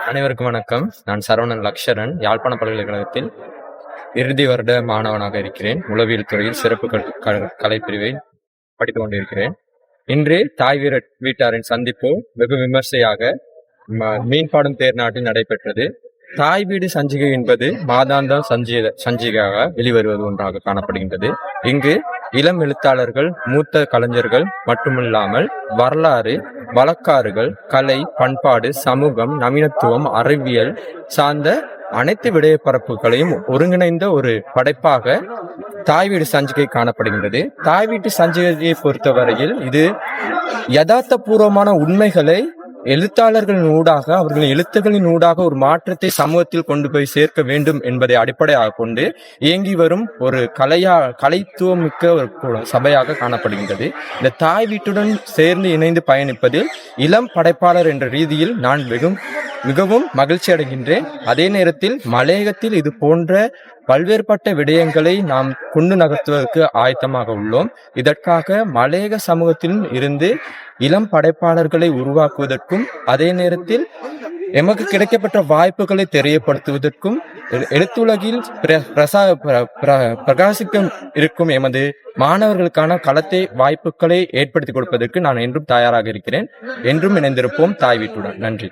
அனைவருக்கும் வணக்கம். நான் சரவணன் லக்ஷரன், யாழ்ப்பாண பல்கலைக்கழகத்தில் இறுதி வருட மாணவனாக இருக்கிறேன். உளவியல் துறையில் சிறப்பு கலைப்பிரிவை படித்துக் கொண்டிருக்கிறேன். இன்று தாய் வீட்டாரின் சந்திப்பு வெகு விமர்சையாக மீன்பாடும் தேர்நாட்டில் நடைபெற்றது. தாய் வீடு சஞ்சிகை என்பது மாதாந்த சஞ்சிகையாக வெளிவருவது ஒன்றாக காணப்படுகின்றது. இங்கு இளம் எழுத்தாளர்கள், மூத்த கலைஞர்கள் மட்டுமில்லாமல் வரலாறு, வழக்காறுகள், கலை, பண்பாடு, சமூகம், நவீனத்துவம், அறிவியல் சார்ந்த அனைத்து விடயப்பரப்புகளையும் ஒருங்கிணைந்த ஒரு படைப்பாக தாய் வீடு சஞ்சிகை காணப்படுகின்றது. தாய் வீட்டு சஞ்சிகையை பொறுத்தவரையில் இது யதார்த்தபூர்வமான உண்மைகளை எழுத்தாளர்களின் ஊடாக, அவர்களின் எழுத்துக்களின் ஊடாக ஒரு மாற்றத்தை சமூகத்தில் கொண்டு போய் சேர்க்க வேண்டும் என்பதை அடிப்படையாக கொண்டு இயங்கி வரும் ஒரு கலைத்துவம் மிக்க ஒரு சபையாக காணப்படுகின்றது. இந்த தாய் வீட்டுடன் சேர்ந்து இணைந்து பயணிப்பதில் இளம் படைப்பாளர் என்ற ரீதியில் நான் மிகவும் மகிழ்ச்சி அடைகின்றேன். அதே நேரத்தில் மலையகத்தில் இது போன்ற பல்வேறுபட்ட விடயங்களை நாம் கொண்டு நகர்த்துவதற்கு ஆயத்தமாக உள்ளோம். இதற்காக மலையக சமூகத்தில் இருந்து இளம் படைப்பாளர்களை உருவாக்குவதற்கும், அதே நேரத்தில் எமக்கு கிடைக்கப்பட்ட வாய்ப்புகளை தெரியப்படுத்துவதற்கும், எழுத்துலகில் பிரகாசிக்க இருக்கும் எமது மாணவர்களுக்கான களத்தை வாய்ப்புகளை ஏற்படுத்தி கொடுப்பதற்கு நான் என்றும் தயாராக இருக்கிறேன். என்றும் இணைந்திருப்போம் தாய் வீட்டுடன். நன்றி.